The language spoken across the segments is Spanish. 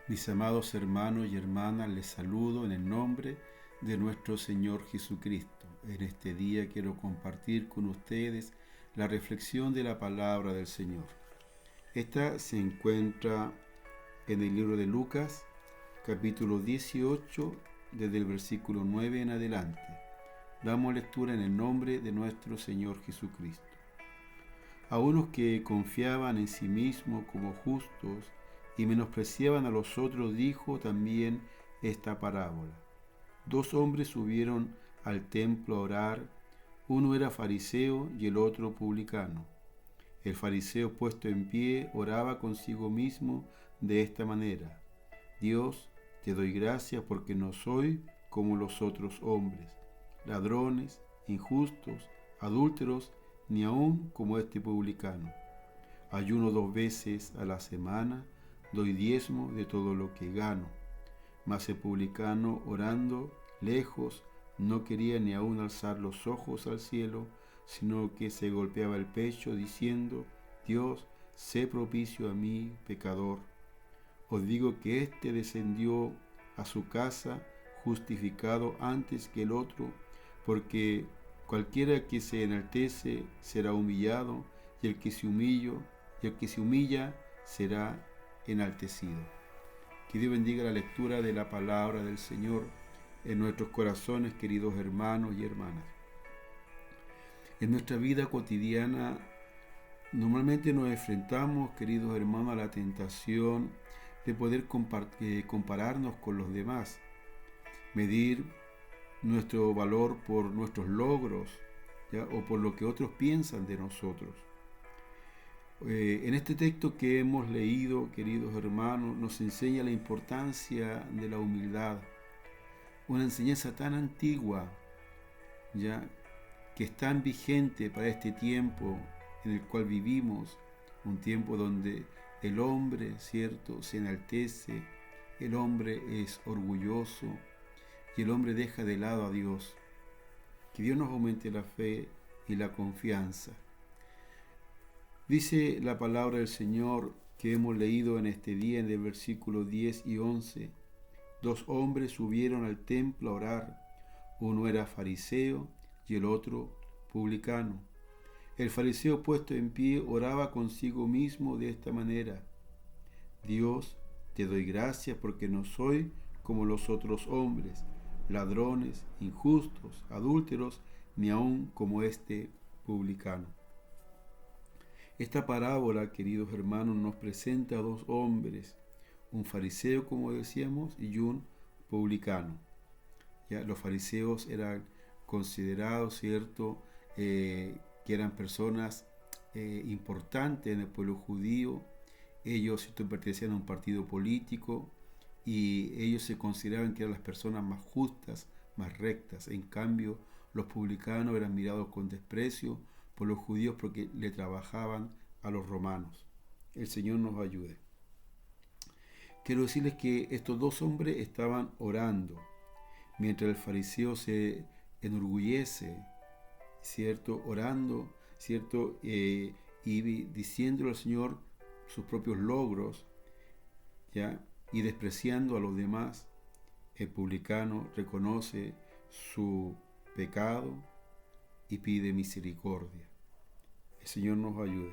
Mis amados hermanos y hermanas, les saludo en el nombre de nuestro Señor Jesucristo. En este día quiero compartir con ustedes la reflexión de la palabra del Señor. Esta se encuentra en el libro de Lucas, capítulo 18, desde el versículo 9 en adelante. Damos lectura en el nombre de nuestro Señor Jesucristo. A unos que confiaban en sí mismos como justos y menospreciaban a los otros, dijo también esta parábola. Dos hombres subieron al templo a orar, uno era fariseo y el otro publicano. El fariseo, puesto en pie, oraba consigo mismo de esta manera: Dios, te doy gracias porque no soy como los otros hombres, ladrones, injustos, adúlteros, ni aun como este publicano. Ayuno 2 veces a la semana, doy diezmo de todo lo que gano. Mas el publicano, orando lejos, no quería ni aun alzar los ojos al cielo, sino que se golpeaba el pecho, diciendo: Dios, sé propicio a mí, pecador. Os digo que éste descendió a su casa justificado antes que el otro, porque cualquiera que se enaltece será humillado, y el que se humilla será enaltecido. Que Dios bendiga la lectura de la palabra del Señor en nuestros corazones, queridos hermanos y hermanas. En nuestra vida cotidiana normalmente nos enfrentamos, queridos hermanos, a la tentación de poder compararnos con los demás, medir nuestro valor por nuestros logros, ¿ya? O por lo que otros piensan de nosotros. En este texto que hemos leído, queridos hermanos, nos enseña la importancia de la humildad, una enseñanza tan antigua, ya que es tan vigente para este tiempo en el cual vivimos, un tiempo donde el hombre, cierto, se enaltece, el hombre es orgulloso y el hombre deja de lado a Dios. Que Dios nos aumente la fe y la confianza. Dice la palabra del Señor que hemos leído en este día, en el versículo 10 y 11. Dos hombres subieron al templo a orar. Uno era fariseo y el otro publicano. El fariseo, puesto en pie, oraba consigo mismo de esta manera: Dios, te doy gracias porque no soy como los otros hombres, ladrones, injustos, adúlteros, ni aun como este publicano. Esta parábola, queridos hermanos, nos presenta a dos hombres, un fariseo, como decíamos, y un publicano. ¿Ya? Los fariseos eran considerados, ¿cierto?, que eran personas importantes en el pueblo judío. Ellos, ¿cierto?, pertenecían a un partido político y ellos se consideraban que eran las personas más justas, más rectas. En cambio, los publicanos eran mirados con desprecio por los judíos porque le trabajaban a los romanos. El Señor nos ayude. Quiero decirles que estos dos hombres estaban orando, mientras el fariseo se enorgullece, ¿cierto?, orando, ¿cierto?, y diciéndole al Señor sus propios logros, ¿ya?, y despreciando a los demás. El publicano reconoce su pecado y pide misericordia. El Señor nos ayude.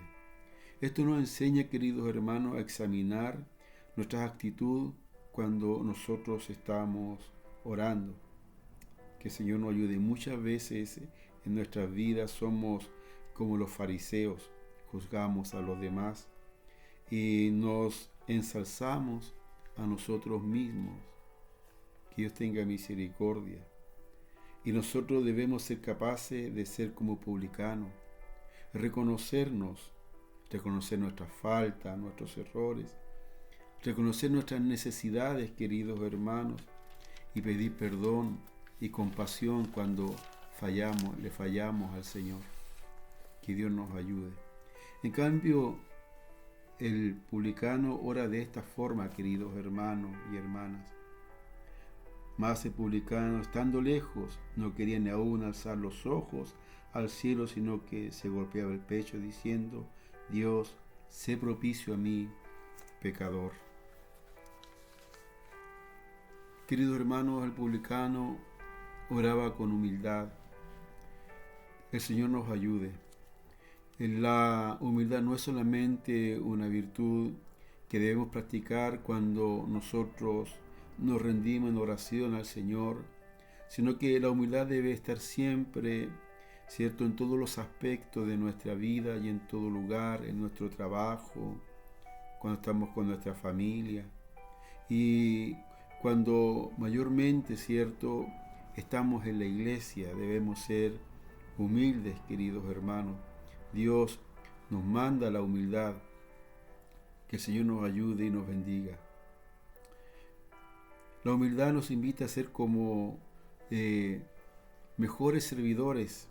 Esto nos enseña, queridos hermanos, a examinar nuestra actitud cuando nosotros estamos orando. Que el Señor nos ayude. Muchas veces en nuestras vidas somos como los fariseos, juzgamos a los demás y nos ensalzamos a nosotros mismos. Que Dios tenga misericordia. Y nosotros debemos ser capaces de ser como publicanos, reconocernos, reconocer nuestras faltas, nuestros errores, reconocer nuestras necesidades, queridos hermanos, y pedir perdón y compasión cuando le fallamos al Señor. Que Dios nos ayude. En cambio, el publicano ora de esta forma, queridos hermanos y hermanas. Mas el publicano, estando lejos, no quería ni aún alzar los ojos al cielo, sino que se golpeaba el pecho diciendo: Dios, sé propicio a mí, pecador. Queridos hermanos, el publicano oraba con humildad. El Señor nos ayude. La humildad no es solamente una virtud que debemos practicar cuando nosotros nos rendimos en oración al Señor, sino que la humildad debe estar siempre, ¿cierto?, en todos los aspectos de nuestra vida y en todo lugar, en nuestro trabajo, cuando estamos con nuestra familia y cuando mayormente, ¿cierto?, estamos en la iglesia. Debemos ser humildes, queridos hermanos. Dios nos manda la humildad. Que el Señor nos ayude y nos bendiga. La humildad nos invita a ser como mejores servidores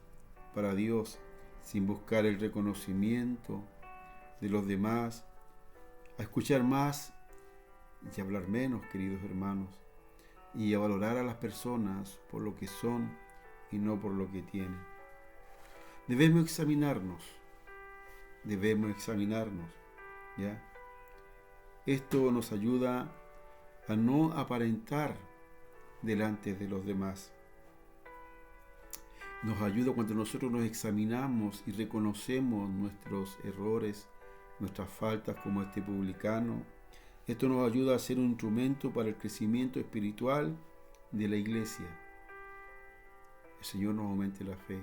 para Dios, sin buscar el reconocimiento de los demás, a escuchar más y hablar menos, queridos hermanos, y a valorar a las personas por lo que son y no por lo que tienen. Debemos examinarnos, ¿ya? Esto nos ayuda a no aparentar delante de los demás. Nos ayuda cuando nosotros nos examinamos y reconocemos nuestros errores, nuestras faltas como este publicano. Esto nos ayuda a ser un instrumento para el crecimiento espiritual de la iglesia. El Señor nos aumente la fe.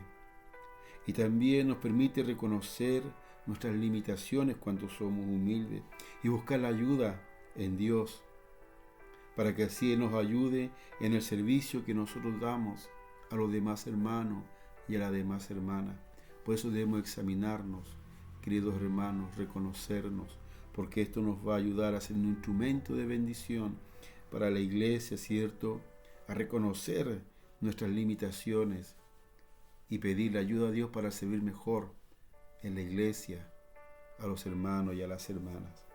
Y también nos permite reconocer nuestras limitaciones cuando somos humildes y buscar la ayuda en Dios, para que así Él nos ayude en el servicio que nosotros damos a los demás hermanos y a las demás hermanas. Por eso debemos examinarnos, queridos hermanos, reconocernos, porque esto nos va a ayudar a ser un instrumento de bendición para la iglesia, ¿cierto?, a reconocer nuestras limitaciones y pedirle ayuda a Dios para servir mejor en la iglesia, a los hermanos y a las hermanas.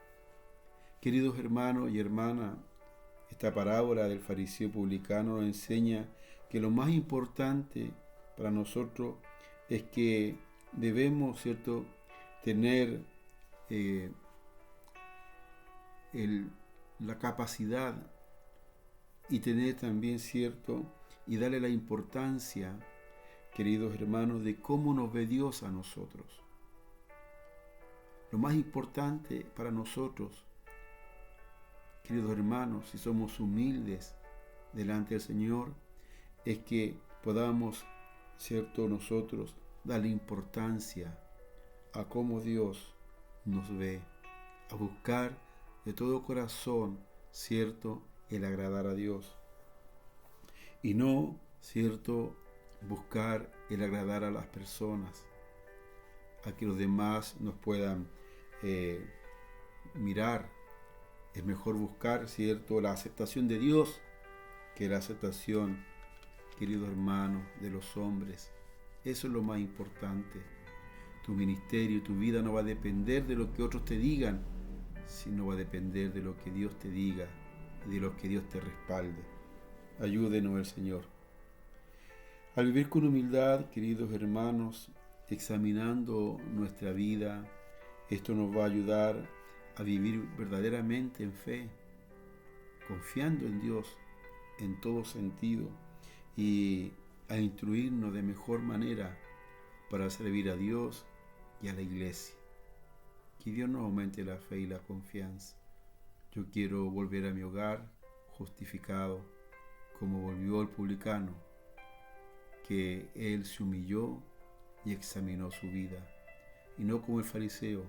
Queridos hermanos y hermanas, esta parábola del fariseo publicano nos enseña que lo más importante para nosotros es que debemos, ¿cierto?, tener la capacidad y tener también, ¿cierto?, y darle la importancia, queridos hermanos, de cómo nos ve Dios a nosotros. Lo más importante para nosotros, queridos hermanos, si somos humildes delante del Señor, es que podamos, ¿cierto?, nosotros darle importancia a cómo Dios nos ve, a buscar de todo corazón, ¿cierto?, el agradar a Dios. Y no, ¿cierto?, buscar el agradar a las personas, a que los demás nos puedan mirar. Es mejor buscar, ¿cierto?, la aceptación de Dios que la aceptación, queridos hermanos, de los hombres. Eso es lo más importante. Tu ministerio, tu vida no va a depender de lo que otros te digan, sino va a depender de lo que Dios te diga y de lo que Dios te respalde. Ayúdenos el Señor. Al vivir con humildad, queridos hermanos, examinando nuestra vida, esto nos va a ayudar a vivir verdaderamente en fe, confiando en Dios en todo sentido y a instruirnos de mejor manera para servir a Dios y a la iglesia. Que Dios nos aumente la fe y la confianza. Yo quiero volver a mi hogar justificado, como volvió el publicano, que él se humilló y examinó su vida, y no como el fariseo,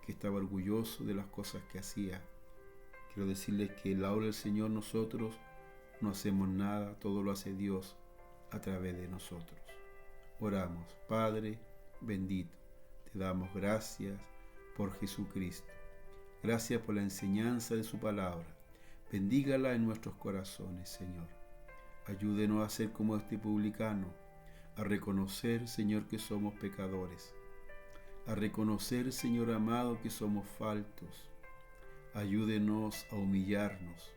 que estaba orgulloso de las cosas que hacía. Quiero decirles que en la obra del Señor nosotros no hacemos nada, todo lo hace Dios a través de nosotros. Oramos. Padre bendito, te damos gracias por Jesucristo. Gracias por la enseñanza de su palabra. Bendígala en nuestros corazones, Señor. Ayúdenos a ser como este publicano, a reconocer, Señor, que somos pecadores, a reconocer, Señor amado, que somos faltos. Ayúdenos a humillarnos,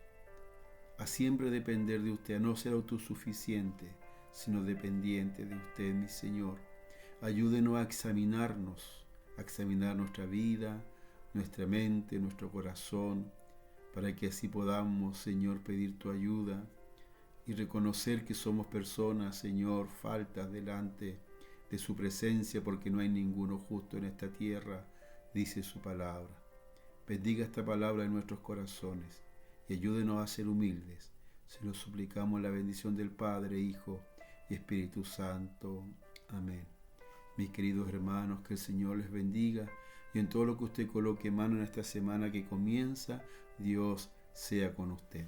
a siempre depender de usted, a no ser autosuficiente, sino dependiente de usted, mi Señor. Ayúdenos a examinar nuestra vida, nuestra mente, nuestro corazón, para que así podamos, Señor, pedir tu ayuda y reconocer que somos personas, Señor, faltas delante de su presencia, porque no hay ninguno justo en esta tierra, dice su palabra. Bendiga esta palabra en nuestros corazones y ayúdenos a ser humildes. Se lo suplicamos en la bendición del Padre, Hijo y Espíritu Santo. Amén. Mis queridos hermanos, que el Señor les bendiga y en todo lo que usted coloque mano en esta semana que comienza, Dios sea con usted.